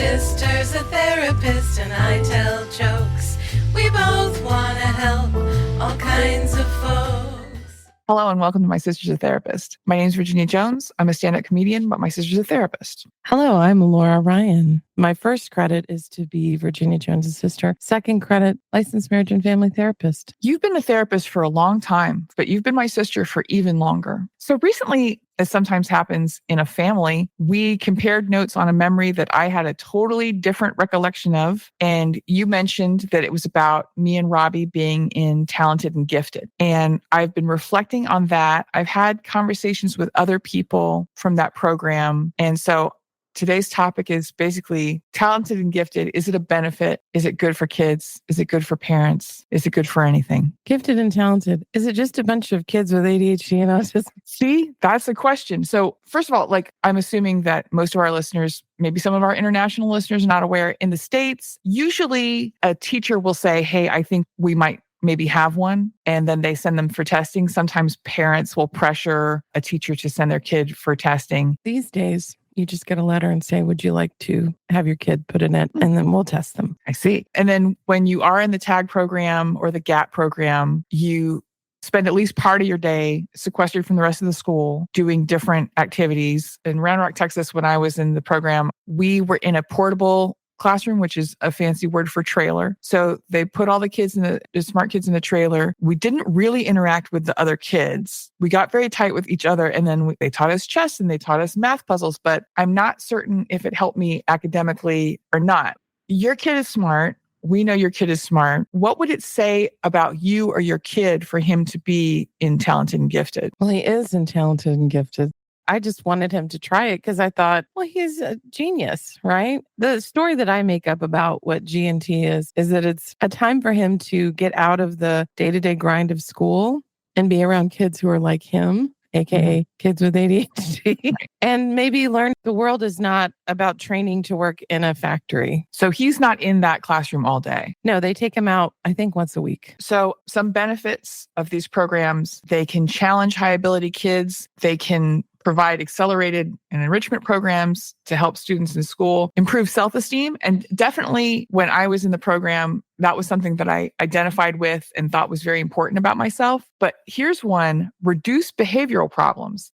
sister's a therapist and I tell jokes. We both want to help all kinds of folks. Hello and welcome to My Sister's a Therapist. My name is Virginia Jones. I'm a stand-up comedian, but my sister's a therapist. Hello, I'm Laura Ryan. My first credit is to be Virginia Jones' sister. Second credit, licensed marriage and family therapist. You've been a therapist for a long time, but you've been my sister for even longer. So recently, as sometimes happens in a family, we compared notes on a memory that I had a totally different recollection of. And you mentioned that it was about me and Robbie being in Talented and Gifted. And I've been reflecting on that. I've had conversations with other people from that program. And so today's topic is basically Talented and Gifted. Is it a benefit? Is it good for kids? Is it good for parents? Is it good for anything? Gifted and talented. Is it just a bunch of kids with ADHD and autism? See, that's the question. So first of all, I'm assuming that most of our listeners, maybe some of our international listeners are not aware. In the States, usually a teacher will say, hey, I think we might maybe have one, and then they send them for testing. Sometimes parents will pressure a teacher to send their kid for testing. These days, you just get a letter and say, would you like to have your kid put in it? And then we'll test them. I see. And then when you are in the TAG program or the GAP program, you spend at least part of your day sequestered from the rest of the school doing different activities. In Round Rock, Texas, when I was in the program, we were in a portable classroom, which is a fancy word for trailer. So they put all the kids the smart kids in the trailer. We didn't really interact with the other kids. We got very tight with each other. And then they taught us chess and they taught us math puzzles, but I'm not certain if it helped me academically or not. Your kid is smart. We know your kid is smart. What would it say about you or your kid for him to be in Talented and Gifted? Well, he is in Talented and Gifted. I just wanted him to try it because I thought, well, he's a genius, right? The story that I make up about what G&T is that it's a time for him to get out of the day-to-day grind of school and be around kids who are like him, aka kids with ADHD, and maybe learn the world is not about training to work in a factory. So he's not in that classroom all day. No, they take him out, I think, once a week. So some benefits of these programs, they can challenge high ability kids. They can provide accelerated and enrichment programs to help students in school, improve self-esteem. And definitely when I was in the program, that was something that I identified with and thought was very important about myself. But here's one: reduce behavioral problems.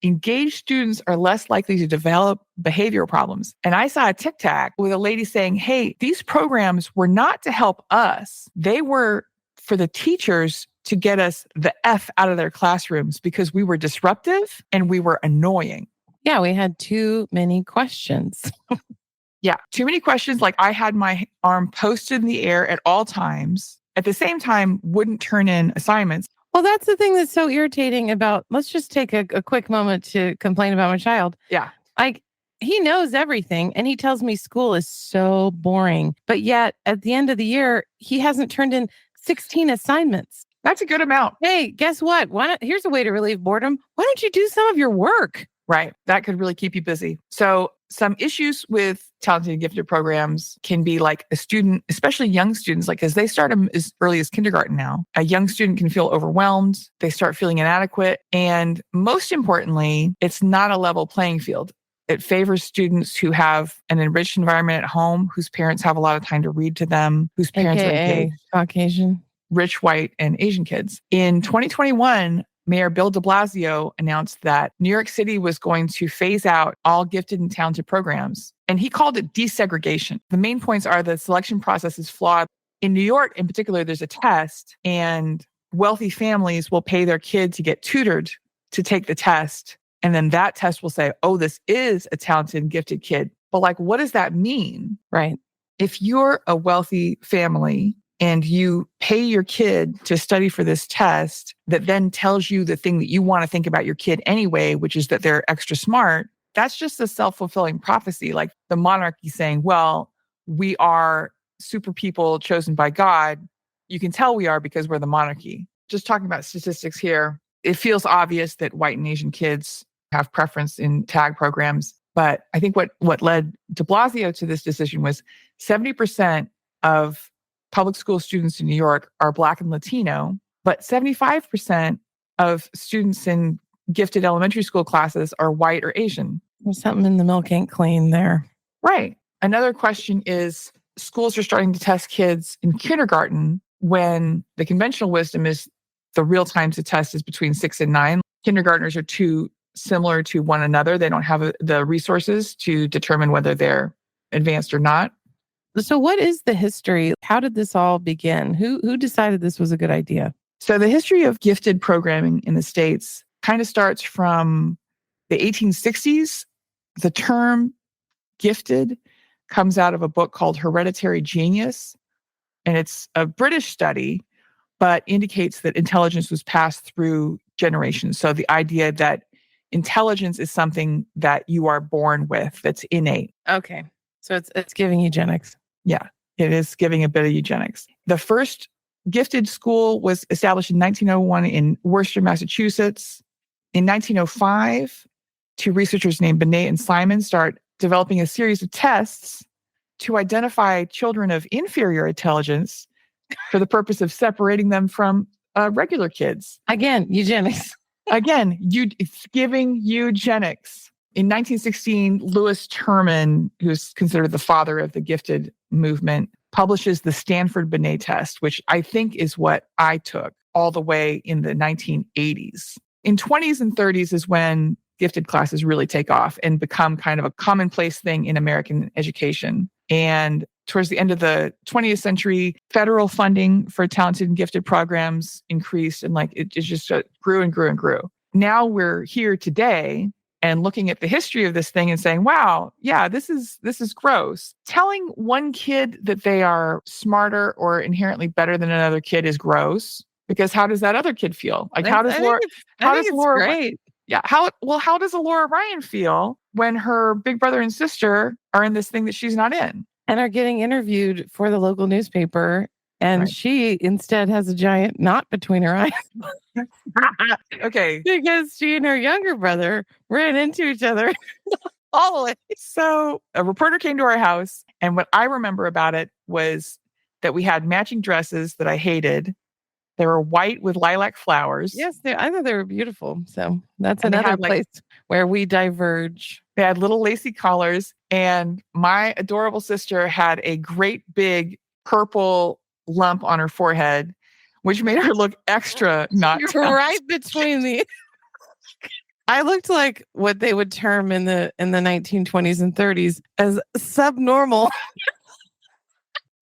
Engaged students are less likely to develop behavioral problems. And I saw a TikTok with a lady saying, hey, these programs were not to help us. They were for the teachers to get us the F out of their classrooms because we were disruptive and we were annoying. Yeah, we had too many questions. Yeah, too many questions. Like I had my arm posted in the air at all times. At the same time, wouldn't turn in assignments. Well, that's the thing that's so irritating about, let's just take a quick moment to complain about my child. Yeah. He knows everything and he tells me school is so boring, but yet at the end of the year, he hasn't turned in 16 assignments. That's a good amount. Hey, guess what? Here's a way to relieve boredom. Why don't you do some of your work? Right. That could really keep you busy. So some issues with Talented and Gifted programs can be like a student, especially young students, like as they start them as early as kindergarten now, a young student can feel overwhelmed. They start feeling inadequate. And most importantly, it's not a level playing field. It favors students who have an enriched environment at home, whose parents have a lot of time to read to them, whose parents are engaged. Caucasian. Rich, white, and Asian kids. In 2021, Mayor Bill de Blasio announced that New York City was going to phase out all gifted and talented programs. And he called it desegregation. The main points are the selection process is flawed. In New York, in particular, there's a test, and wealthy families will pay their kid to get tutored to take the test. And then that test will say, oh, this is a talented and gifted kid. But what does that mean? Right. If you're a wealthy family and you pay your kid to study for this test that then tells you the thing that you want to think about your kid anyway, which is that they're extra smart, that's just a self-fulfilling prophecy. Like the monarchy saying, well, we are super people chosen by God. You can tell we are because we're the monarchy. Just talking about statistics here, it feels obvious that white and Asian kids have preference in TAG programs. But I think what led de Blasio to this decision was 70% of public school students in New York are Black and Latino, but 75% of students in gifted elementary school classes are white or Asian. There's something in the milk ain't clean there. Right. Another question is schools are starting to test kids in kindergarten when the conventional wisdom is the real time to test is between 6 and 9. Kindergartners are too similar to one another. They don't have the resources to determine whether they're advanced or not. So what is the history? How did this all begin? Who decided this was a good idea? So the history of gifted programming in the States kind of starts from the 1860s. The term gifted comes out of a book called Hereditary Genius. And it's a British study, but indicates that intelligence was passed through generations. So the idea that intelligence is something that you are born with, that's innate. Okay. So it's giving eugenics. Yeah, it is giving a bit of eugenics. The first gifted school was established in 1901 in Worcester, Massachusetts. In 1905, two researchers named Binet and Simon start developing a series of tests to identify children of inferior intelligence for the purpose of separating them from regular kids. Again, eugenics. Again, it's giving eugenics. In 1916, Louis Terman, who's considered the father of the gifted movement, publishes the Stanford Binet test, which I think is what I took all the way in the 1980s. In 20s and 30s is when gifted classes really take off and become kind of a commonplace thing in American education. And towards the end of the 20th century, federal funding for talented and gifted programs increased, and it just grew and grew and grew. Now we're here today and looking at the history of this thing and saying, wow, yeah, this is gross. Telling one kid that they are smarter or inherently better than another kid is gross, because how does that other kid feel? How does Laura great. Yeah. How does Laura Ryan feel when her big brother and sister are in this thing that she's not in? And are getting interviewed for the local newspaper. And Right. She instead has a giant knot between her eyes. Okay. Because she and her younger brother ran into each other all the way. So a reporter came to our house, and what I remember about it was that we had matching dresses that I hated. They were white with lilac flowers. Yes, I thought they were beautiful. So that's And they another had, place where we diverge. They had little lacy collars, and my adorable sister had a great big purple lump on her forehead, which made her look extra not You're talented. right between the. I looked like what they would term in the 1920s and 30s as subnormal.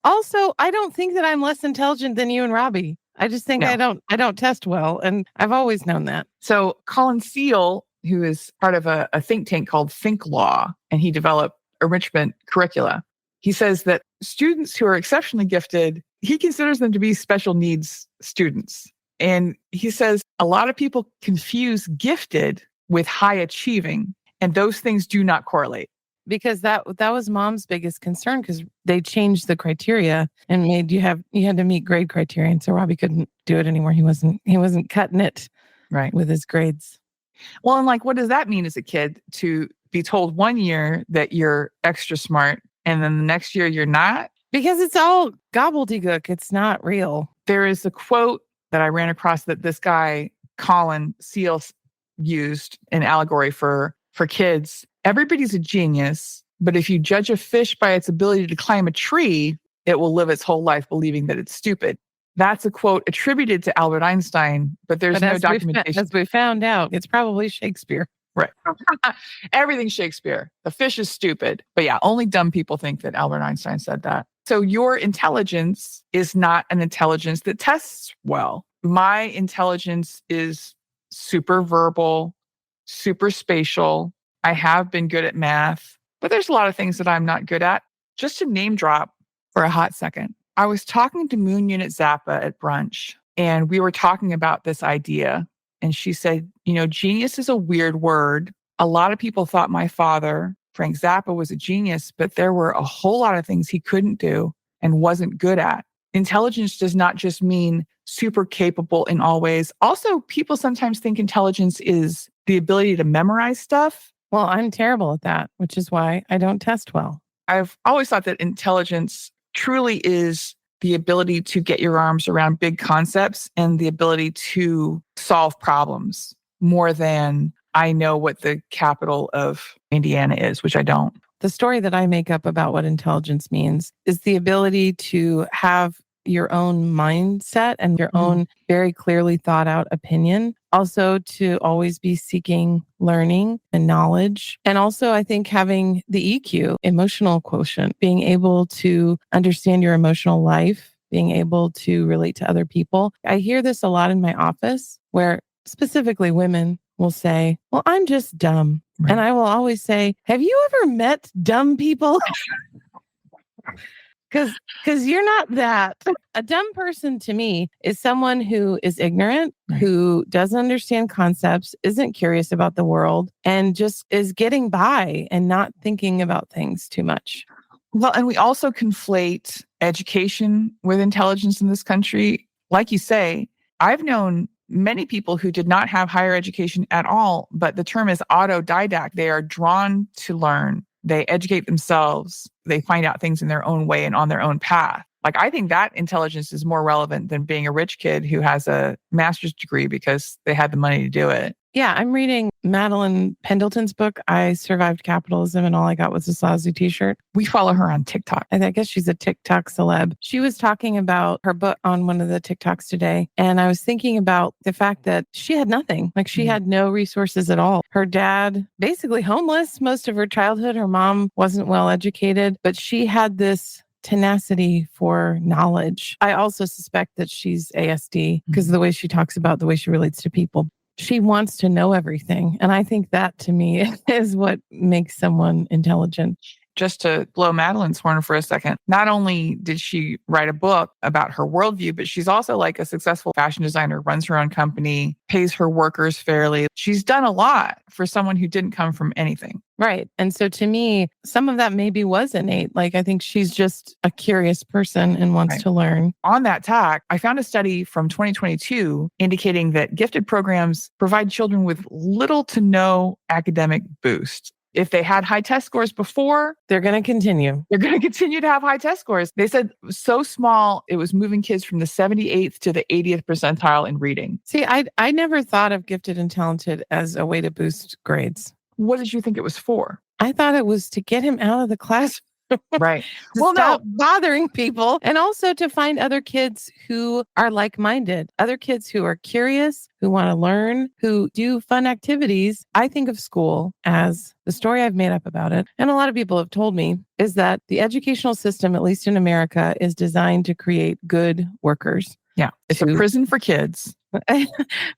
Also, I don't think that I'm less intelligent than you and Robbie. I just think No. I don't test well, and I've always known that. So Colin Seal, who is part of a think tank called Think Law, and he developed enrichment curricula. He says that students who are exceptionally gifted, he considers them to be special needs students. And he says a lot of people confuse gifted with high achieving, and those things do not correlate. Because that was Mom's biggest concern, because they changed the criteria and made you had to meet grade criteria, and so Robbie couldn't do it anymore. He wasn't cutting it Right. with his grades. Well, and what does that mean as a kid to be told one year that you're extra smart and then the next year you're not? Because it's all gobbledygook. It's not real. There is a quote that I ran across that this guy, Colin Seal, used an allegory for kids. Everybody's a genius, but if you judge a fish by its ability to climb a tree, it will live its whole life believing that it's stupid. That's a quote attributed to Albert Einstein, but there's no documentation. As we found out, it's probably Shakespeare. Right. Everything's Shakespeare. The fish is stupid. But yeah, only dumb people think that Albert Einstein said that. So your intelligence is not an intelligence that tests well. My intelligence is super verbal, super spatial. I have been good at math, but there's a lot of things that I'm not good at. Just to name drop for a hot second, I was talking to Moon Unit Zappa at brunch, and we were talking about this idea. And she said, genius is a weird word. A lot of people thought my father, Frank Zappa, was a genius, but there were a whole lot of things he couldn't do and wasn't good at. Intelligence does not just mean super capable in all ways. Also, people sometimes think intelligence is the ability to memorize stuff. Well, I'm terrible at that, which is why I don't test well. I've always thought that intelligence truly is the ability to get your arms around big concepts and the ability to solve problems more than I know what the capital of Indiana is, which I don't. the story that I make up about what intelligence means is the ability to have your own mindset and your own very clearly thought out opinion. Also, to always be seeking learning and knowledge. And also, I think having the EQ, emotional quotient, being able to understand your emotional life, being able to relate to other people. I hear this a lot in my office where specifically women will say, well, I'm just dumb. Right. And I will always say, have you ever met dumb people? Because you're not that. A dumb person to me is someone who is ignorant, who doesn't understand concepts, isn't curious about the world, and just is getting by and not thinking about things too much. Well, and we also conflate education with intelligence in this country. Like you say, I've known many people who did not have higher education at all, but the term is autodidact. They are drawn to learn. They educate themselves. They find out things in their own way and on their own path. Like, I think that intelligence is more relevant than being a rich kid who has a master's degree because they had the money to do it. Yeah, I'm reading Madeline Pendleton's book, I Survived Capitalism and All I Got Was a Lousy T-shirt. We follow her on TikTok. I guess she's a TikTok celeb. She was talking about her book on one of the TikToks today. And I was thinking about the fact that she had nothing. Like, she had no resources at all. Her dad, basically homeless most of her childhood. Her mom wasn't well educated, but she had this tenacity for knowledge. I also suspect that she's ASD because of the way she talks about the way she relates to people. She wants to know everything. And I think that to me is what makes someone intelligent. Just to blow Madeline's horn for a second, not only did she write a book about her worldview, but she's also like a successful fashion designer, runs her own company, pays her workers fairly. She's done a lot for someone who didn't come from anything. Right. And so to me, some of that maybe was innate. Like, I think she's just a curious person and wants to learn. On that tack, I found a study from 2022 indicating that gifted programs provide children with little to no academic boost. If they had high test scores before, they're going to continue. They're going to continue to have high test scores. They said so small, it was moving kids from the 78th to the 80th percentile in reading. See, I never thought of gifted and talented as a way to boost grades. What did you think it was for? I thought it was to get him out of the classroom. Right. Stop bothering people, and also to find other kids who are like-minded, other kids who are curious, who want to learn, who do fun activities. I think of school as the story I've made up about it, and a lot of people have told me, is that the educational system, at least in America, is designed to create good workers. Yeah. It's a prison for kids. I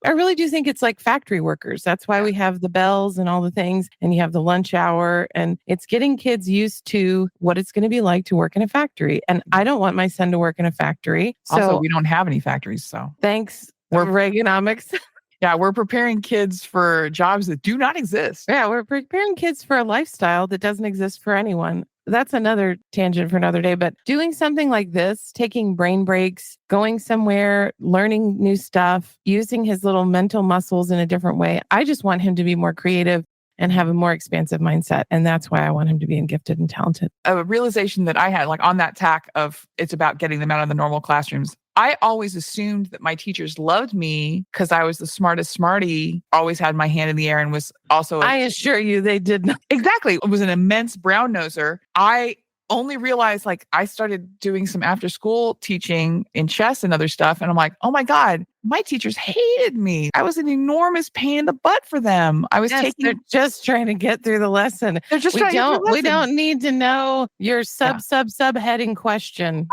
really do think it's like factory workers. That's why we have the bells and all the things, and you have the lunch hour, and it's getting kids used to what it's going to be like to work in a factory. And I don't want my son to work in a factory. So also, we don't have any factories. So thanks, Reaganomics. Yeah, we're preparing kids for jobs that do not exist. Yeah, we're preparing kids for a lifestyle that doesn't exist for anyone. That's another tangent for another day, but doing something like this, taking brain breaks, going somewhere, learning new stuff, using his little mental muscles in a different way. I just want him to be more creative and have a more expansive mindset. And that's why I want him to be gifted and talented. A realization that I had, like on that tack of it's about getting them out of the normal classrooms. I always assumed that my teachers loved me because I was the smartest smarty, always had my hand in the air, and was also... I assure you they did not. Exactly. It was an immense brown noser. I only realized, like, I started doing some after school teaching in chess and other stuff. And I'm like, oh my God, my teachers hated me. I was an enormous pain in the butt for them. I was They're just trying to get through the lesson. They're just trying to get through the lesson. We don't need to know your subheading question.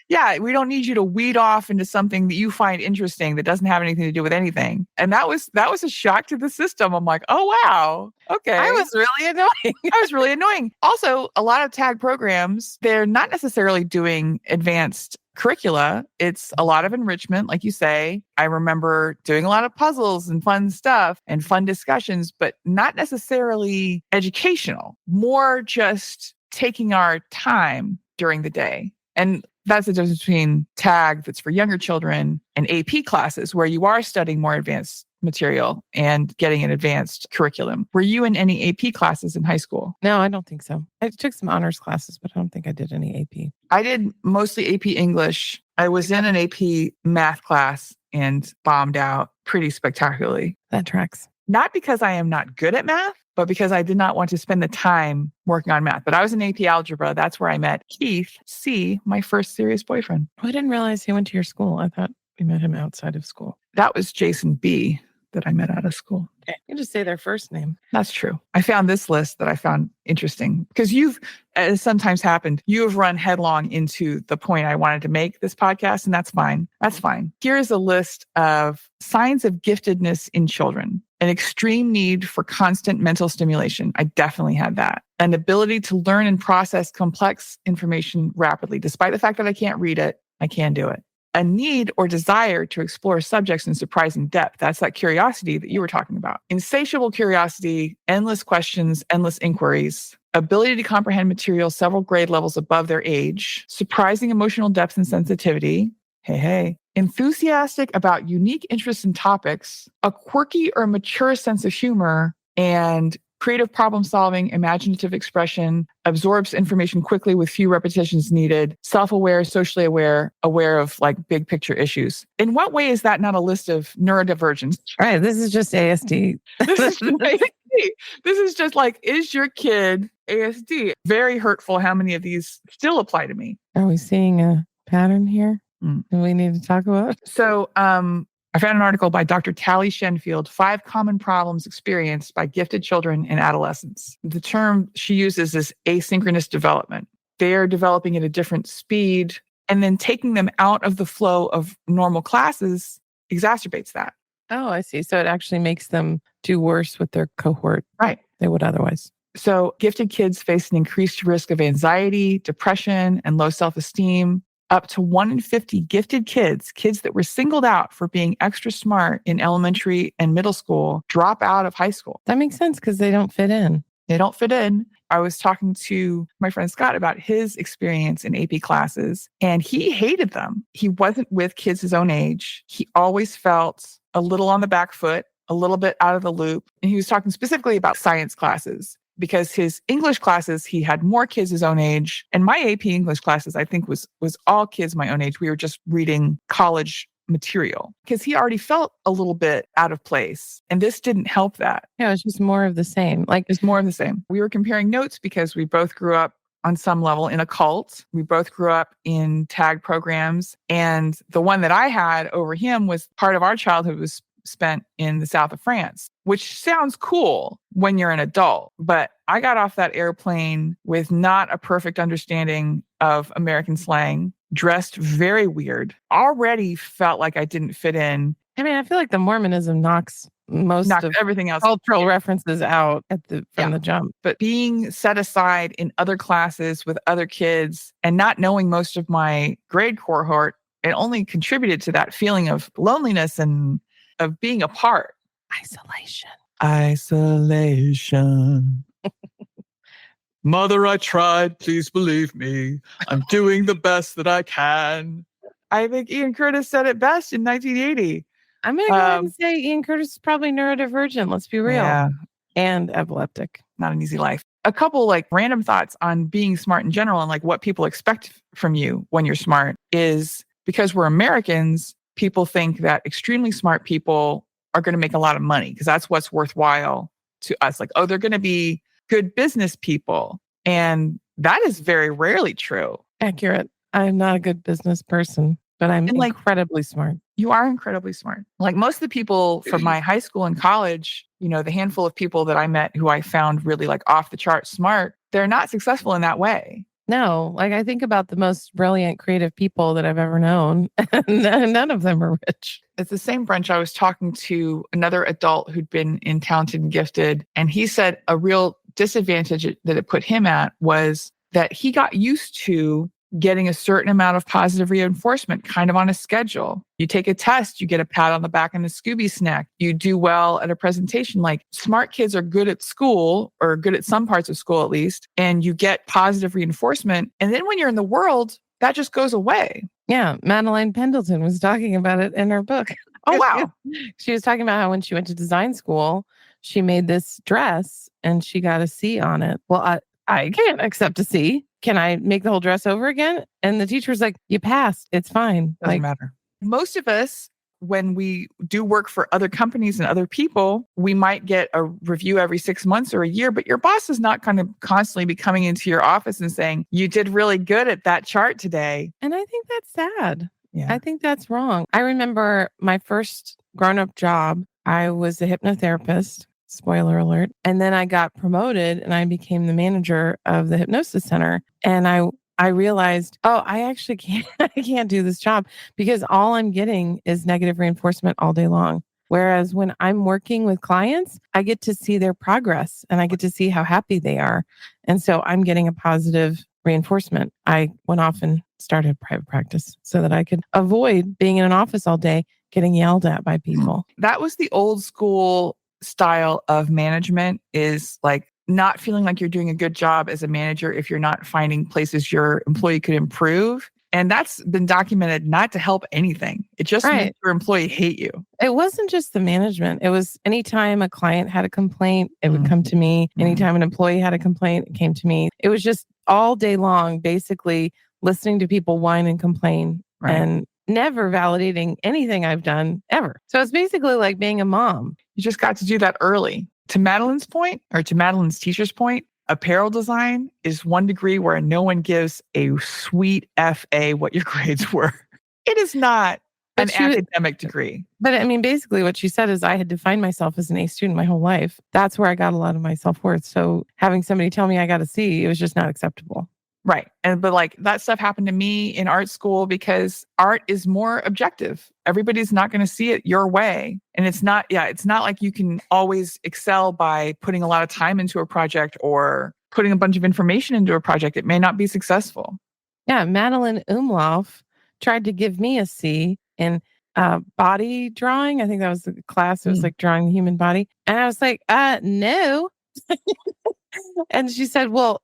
Yeah, we don't need you to weed off into something that you find interesting that doesn't have anything to do with anything. And that was a shock to the system. I'm like, oh wow, okay. I was really annoying. I was really annoying. Also, a lot of tag programs, they're not necessarily doing advanced curricula. It's a lot of enrichment, like you say. I remember doing a lot of puzzles and fun stuff and fun discussions, but not necessarily educational, more just taking our time during the day. And that's the difference between tag that's for younger children and AP classes where you are studying more advanced material and getting an advanced curriculum. Were you in any AP classes in high school? No, I don't think so. I took some honors classes, but I don't think I did any AP. I did mostly AP English. I was in an AP math class and bombed out pretty spectacularly. That tracks. not because I am not good at math, but because I did not want to spend the time working on math. But I was in AP algebra. That's where I met Keith C., my first serious boyfriend. I didn't realize he went to your school. I thought we met him outside of school. That was Jason B. that I met out of school. Okay. You just say their first name. That's true. I found this list that I found interesting because as sometimes happened, you have run headlong into the point I wanted to make this podcast, and that's fine. That's fine. Here's a list of signs of giftedness in children. An extreme need for constant mental stimulation. I definitely had that. An ability to learn and process complex information rapidly. Despite the fact that I can't read it, I can do it. A need or desire to explore subjects in surprising depth. That's that curiosity that you were talking about. Insatiable curiosity, endless questions, endless inquiries, ability to comprehend material several grade levels above their age, surprising emotional depth and sensitivity. Hey. Enthusiastic about unique interests and topics, a quirky or mature sense of humor, and creative problem solving, imaginative expression, absorbs information quickly with few repetitions needed, self-aware, socially aware, aware of like big picture issues. In what way is that not a list of neurodivergence? All right, this is just ASD. This is just ASD. This is just like, is your kid ASD? Very hurtful how many of these still apply to me. Are we seeing a pattern here that we need to talk about? So, I found an article by Dr. Tally Shenfield, 5 common problems experienced by gifted children in adolescence. The term she uses is asynchronous development. They are developing at a different speed, and then taking them out of the flow of normal classes exacerbates that. Oh, I see. So it actually makes them do worse with their cohort. Right. They would otherwise. So gifted kids face an increased risk of anxiety, depression, and low self-esteem. Up to 1 in 50 gifted kids that were singled out for being extra smart in elementary and middle school, drop out of high school. That makes sense because they don't fit in. They don't fit in. I was talking to my friend Scott about his experience in AP classes, and he hated them. He wasn't with kids his own age. He always felt a little on the back foot, a little bit out of the loop. And he was talking specifically about science classes. Because his English classes, he had more kids his own age. And my AP English classes, I think, was all kids my own age. We were just reading college material because he already felt a little bit out of place. And this didn't help that. Yeah, it's just more of the same. Like it's more of the same. We were comparing notes because we both grew up on some level in a cult. We both grew up in tag programs. And the one that I had over him was part of our childhood was spent in the south of France, which sounds cool when you're an adult. But I got off that airplane with not a perfect understanding of American slang, dressed very weird, already felt like I didn't fit in. I mean, I feel like the Mormonism knocks of everything else cultural references out from the jump. But being set aside in other classes with other kids and not knowing most of my grade cohort, it only contributed to that feeling of loneliness and of being apart. Isolation. Mother, I tried. Please believe me. I'm doing the best that I can. I think Ian Curtis said it best in 1980. I'm going to go ahead and say Ian Curtis is probably neurodivergent. Let's be real. Yeah. And epileptic. Not an easy life. A couple like random thoughts on being smart in general and like what people expect from you when you're smart is because we're Americans, people think that extremely smart people are going to make a lot of money because that's what's worthwhile to us. Like, oh, they're going to be good business people. And that is very rarely true. Accurate. I'm not a good business person, but I'm incredibly smart. You are incredibly smart. Like most of the people from my high school and college, the handful of people that I met who I found really like off the chart smart, they're not successful in that way. No, like I think about the most brilliant creative people that I've ever known, and none of them are rich. It's the same French. I was talking to another adult who'd been in Talented and Gifted, and he said a real disadvantage that it put him at was that he got used to getting a certain amount of positive reinforcement kind of on a schedule. You take a test, you get a pat on the back and a Scooby snack. You do well at a presentation. Like smart kids are good at school or good at some parts of school at least, and you get positive reinforcement. And then when you're in the world, that just goes away. Yeah. Madeline Pendleton was talking about it in her book. Oh, wow. She was talking about how when she went to design school, she made this dress and she got a C on it. Well, I can't accept a C. Can I make the whole dress over again? And the teacher was like, you passed. It's fine. Doesn't matter. Most of us when we do work for other companies and other people, we might get a review every 6 months or a year, but your boss is not kind of constantly be coming into your office and saying, you did really good at that chart today. And I think that's sad. Yeah. I think that's wrong. I remember my first grown-up job, I was a hypnotherapist, spoiler alert. And then I got promoted and I became the manager of the hypnosis center. And I realized, oh, I actually can't, I can't do this job because all I'm getting is negative reinforcement all day long. Whereas when I'm working with clients, I get to see their progress and I get to see how happy they are. And so I'm getting a positive reinforcement. I went off and started private practice so that I could avoid being in an office all day, getting yelled at by people. That was the old school style of management, is like not feeling like you're doing a good job as a manager if you're not finding places your employee could improve. And that's been documented not to help anything. It just makes your employee hate you. It wasn't just the management. It was anytime a client had a complaint, it would come to me. Anytime an employee had a complaint, it came to me. It was just all day long, basically listening to people whine and complain and never validating anything I've done ever. So it's basically like being a mom. You just got to do that early. To Madeline's point, or to Madeline's teacher's point, apparel design is 1 degree where no one gives a sweet FA what your grades were. It is not an academic degree. But I mean, basically what she said is I had defined myself as an A student my whole life. That's where I got a lot of my self-worth. So having somebody tell me I got a C, it was just not acceptable. Right. But like that stuff happened to me in art school because art is more objective. Everybody's not going to see it your way. And it's not like you can always excel by putting a lot of time into a project or putting a bunch of information into a project. It may not be successful. Yeah. Madeline Umlauf tried to give me a C in body drawing. I think that was the class. It was like drawing the human body. And I was like, no. And she said, well,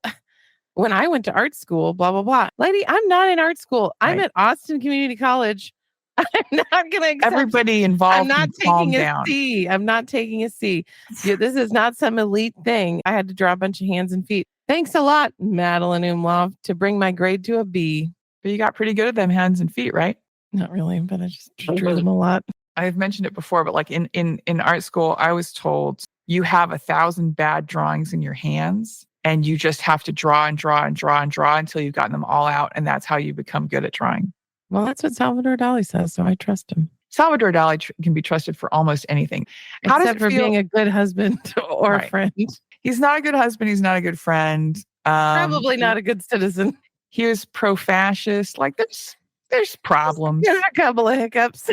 when I went to art school, blah, blah, blah. Lady, I'm not in art school. I'm at Austin Community College. I'm not going to accept. Everybody involved. I'm not taking a C. I'm not taking a C. Yeah, this is not some elite thing. I had to draw a bunch of hands and feet. Thanks a lot, Madeline Umlauf, to bring my grade to a B. But you got pretty good at them hands and feet, right? Not really, but I just drew them a lot. I've mentioned it before, but like in art school, I was told you have 1,000 bad drawings in your hands. And you just have to draw and draw and draw and draw until you've gotten them all out. And that's how you become good at drawing. Well, that's what Salvador Dali says. So I trust him. Salvador Dali can be trusted for almost anything. Except for being a good husband or a friend. He's not a good husband. He's not a good friend. Probably not a good citizen. He was pro-fascist. Like there's problems. There's a couple of hiccups.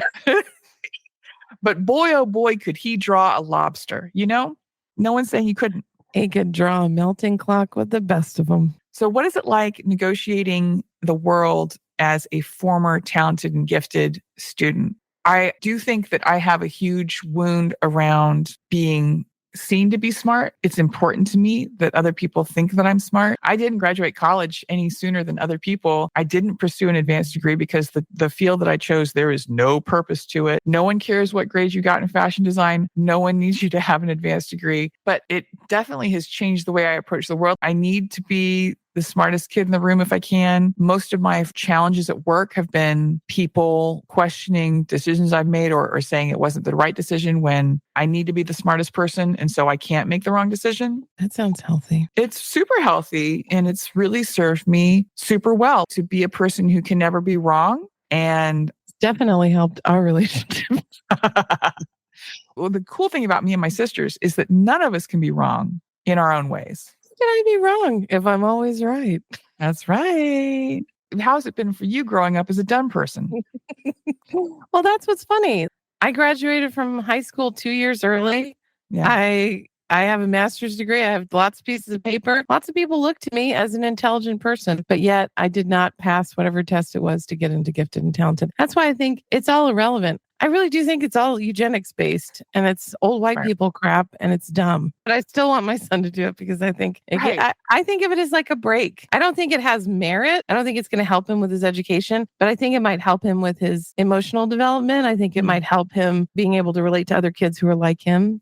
But boy, oh boy, could he draw a lobster. You know, no one's saying he couldn't. He could draw a melting clock with the best of them. So what is it like negotiating the world as a former talented and gifted student? I do think that I have a huge wound around being seen to be smart. It's important to me that other people think that I'm smart. I didn't graduate college any sooner than other people. I didn't pursue an advanced degree because the field that I chose, there is no purpose to it. No one cares what grades you got in fashion design. No one needs you to have an advanced degree, but it definitely has changed the way I approach the world. I need to be the smartest kid in the room if I can. Most of my challenges at work have been people questioning decisions I've made or saying it wasn't the right decision when I need to be the smartest person. And so I can't make the wrong decision. That sounds healthy. It's super healthy. And it's really served me super well to be a person who can never be wrong. And it's definitely helped our relationship. Well, the cool thing about me and my sisters is that none of us can be wrong in our own ways. Can I be wrong if I'm always right? That's right. How's it been for you growing up as a dumb person? Well, that's what's funny. I graduated from high school 2 years early. Yeah. I have a master's degree. I have lots of pieces of paper. Lots of people look to me as an intelligent person, but yet I did not pass whatever test it was to get into gifted and talented. That's why I think it's all irrelevant. I really do think it's all eugenics based and it's old white people crap and it's dumb. But I still want my son to do it because I think I think of it as like a break. I don't think it has merit. I don't think it's going to help him with his education, but I think it might help him with his emotional development. I think it might help him being able to relate to other kids who are like him.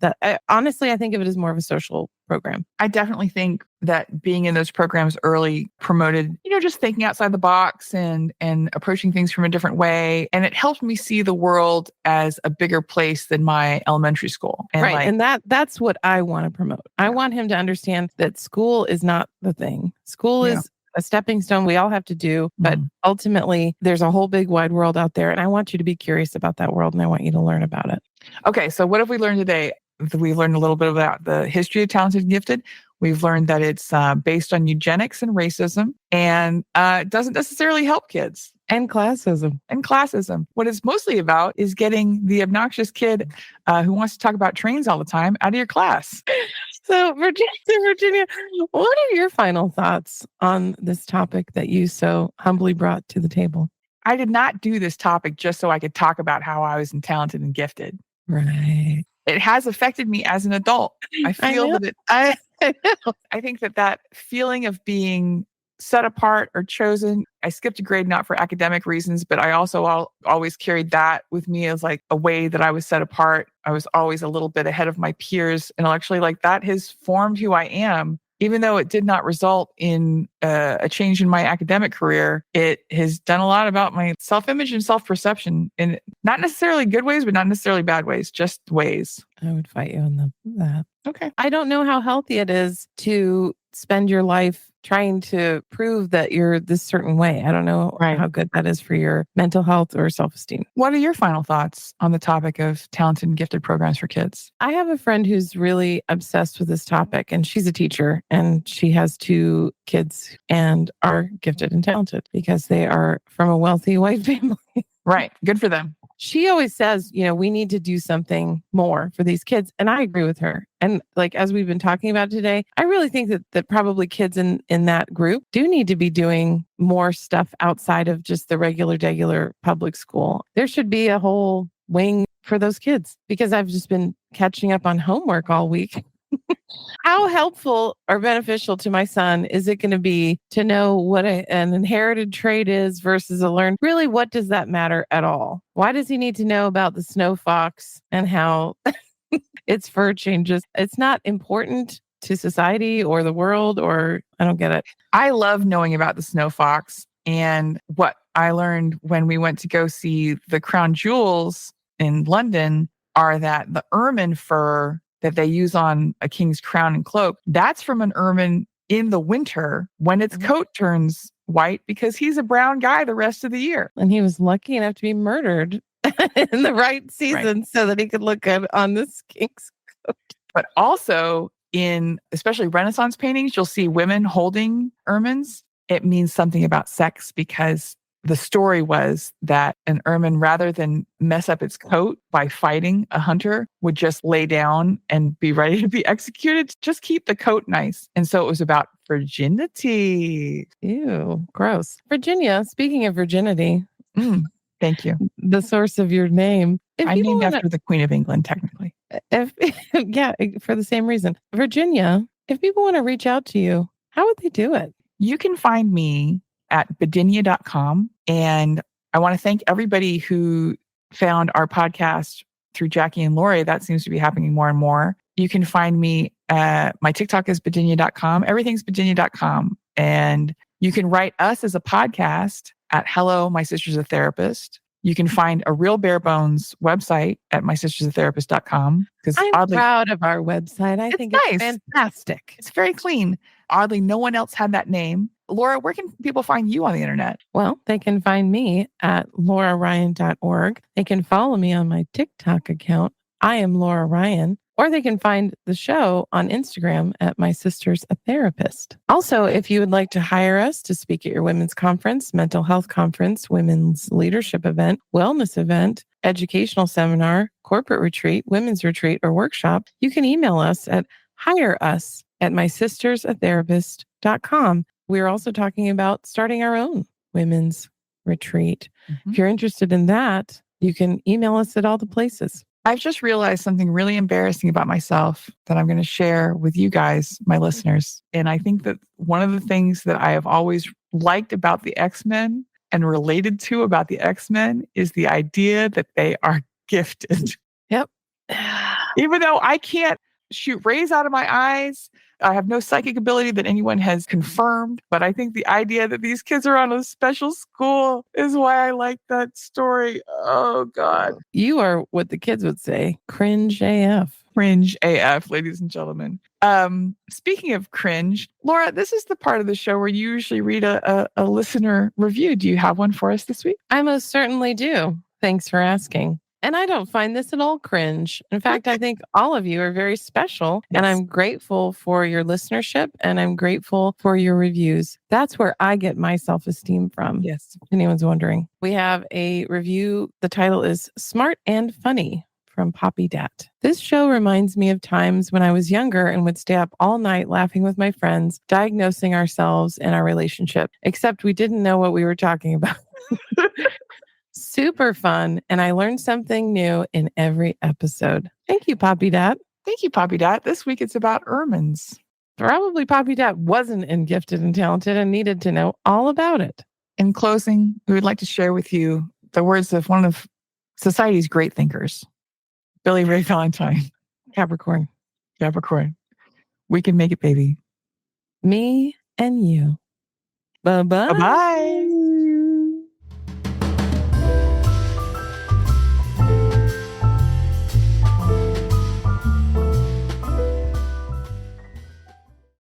Honestly, I think of it as more of a social program. I definitely think that being in those programs early promoted, just thinking outside the box and approaching things from a different way. And it helped me see the world as a bigger place than my elementary school. And right. And that's what I want to promote. I want him to understand that school is not the thing. School is a stepping stone we all have to do, but ultimately there's a whole big wide world out there. And I want you to be curious about that world and I want you to learn about it. Okay. So what have we learned today? We've learned a little bit about the history of talented and gifted. We've learned that it's based on eugenics and racism and it doesn't necessarily help kids. And classism. What it's mostly about is getting the obnoxious kid who wants to talk about trains all the time out of your class. So, Virginia, what are your final thoughts on this topic that you so humbly brought to the table? I did not do this topic just so I could talk about how I was talented and gifted. Right. It has affected me as an adult. I feel I think that feeling of being set apart or chosen. I skipped a grade not for academic reasons, but I also always carried that with me as like a way that I was set apart. I was always a little bit ahead of my peers intellectually. Like that has formed who I am. Even though it did not result in a change in my academic career, it has done a lot about my self-image and self-perception in not necessarily good ways, but not necessarily bad ways, just ways. I would fight you on that. Okay. I don't know how healthy it is to spend your life trying to prove that you're this certain way. I don't know how good that is for your mental health or self-esteem. What are your final thoughts on the topic of talented and gifted programs for kids? I have a friend who's really obsessed with this topic, and she's a teacher, and she has 2 kids and are gifted and talented because they are from a wealthy white family. Right. Good for them. She always says, we need to do something more for these kids. And I agree with her. And like, as we've been talking about today, I really think that probably kids in that group do need to be doing more stuff outside of just the regular public school. There should be a whole wing for those kids because I've just been catching up on homework all week. How helpful or beneficial to my son is it going to be to know what an inherited trait is versus a learned? Really, what does that matter at all? Why does he need to know about the snow fox and how its fur changes? It's not important to society or the world, or I don't get it. I love knowing about the snow fox. And what I learned when we went to go see the crown jewels in London are that the ermine fur that they use on a king's crown and cloak, that's from an ermine in the winter when its coat turns white because he's a brown guy the rest of the year. And he was lucky enough to be murdered in the right season so that he could look good on this king's coat. But also in especially Renaissance paintings, you'll see women holding ermines. It means something about sex because the story was that an ermine, rather than mess up its coat by fighting a hunter, would just lay down and be ready to be executed. Just keep the coat nice. And so it was about virginity. Ew, gross. Virginia, speaking of virginity. Thank you. The source of your name. I'm named after the Queen of England, technically. For the same reason. Virginia, if people want to reach out to you, how would they do it? You can find me at bedinia.com. And I want to thank everybody who found our podcast through Jackie and Lori. That seems to be happening more and more. You can find me my TikTok is bedinia.com. Everything's bedinia.com. And you can write us as a podcast at Hello, My Sister's a Therapist. You can find a real bare bones website at mysistersatherapist.com. I'm proud of our website. I think it's nice. Fantastic. It's very clean. Oddly, no one else had that name. Laura, where can people find you on the internet? Well, they can find me at lauraryan.org. They can follow me on my TikTok account. I am Laura Ryan. Or they can find the show on Instagram at My Sister's a Therapist. Also, if you would like to hire us to speak at your women's conference, mental health conference, women's leadership event, wellness event, educational seminar, corporate retreat, women's retreat, or workshop, you can email us at hireus@mysistersatherapist.com. We're also talking about starting our own women's retreat. If you're interested in that, you can email us at all the places. I've just realized something really embarrassing about myself that I'm going to share with you guys, my listeners. And I think that one of the things that I have always liked about the X-Men and related to about the X-Men is the idea that they are gifted. Yep. Even though I can't shoot rays out of my eyes. I have no psychic ability that anyone has confirmed, but I think the idea that these kids are on a special school is why I like that story. Oh, God. You are what the kids would say, cringe AF. Cringe AF, ladies and gentlemen. Speaking of cringe, Laura, this is the part of the show where you usually read a listener review. Do you have one for us this week? I most certainly do. Thanks for asking. And I don't find this at all cringe. In fact, I think all of you are very special. Yes. And I'm grateful for your listenership and I'm grateful for your reviews. That's where I get my self-esteem from. Yes. If anyone's wondering. We have a review. The title is Smart and Funny from Poppy Dat. This show reminds me of times when I was younger and would stay up all night laughing with my friends, diagnosing ourselves and our relationship, except we didn't know what we were talking about. Super fun. And I learned something new in every episode. Thank you, Poppy Dat. Thank you, Poppy Dat. This week it's about ermines. Probably Poppy Dat wasn't in Gifted and Talented and needed to know all about it. In closing, we would like to share with you the words of one of society's great thinkers, Billy Ray Valentine. Capricorn. Capricorn. We can make it, baby. Me and you. Bye-bye. Bye-bye.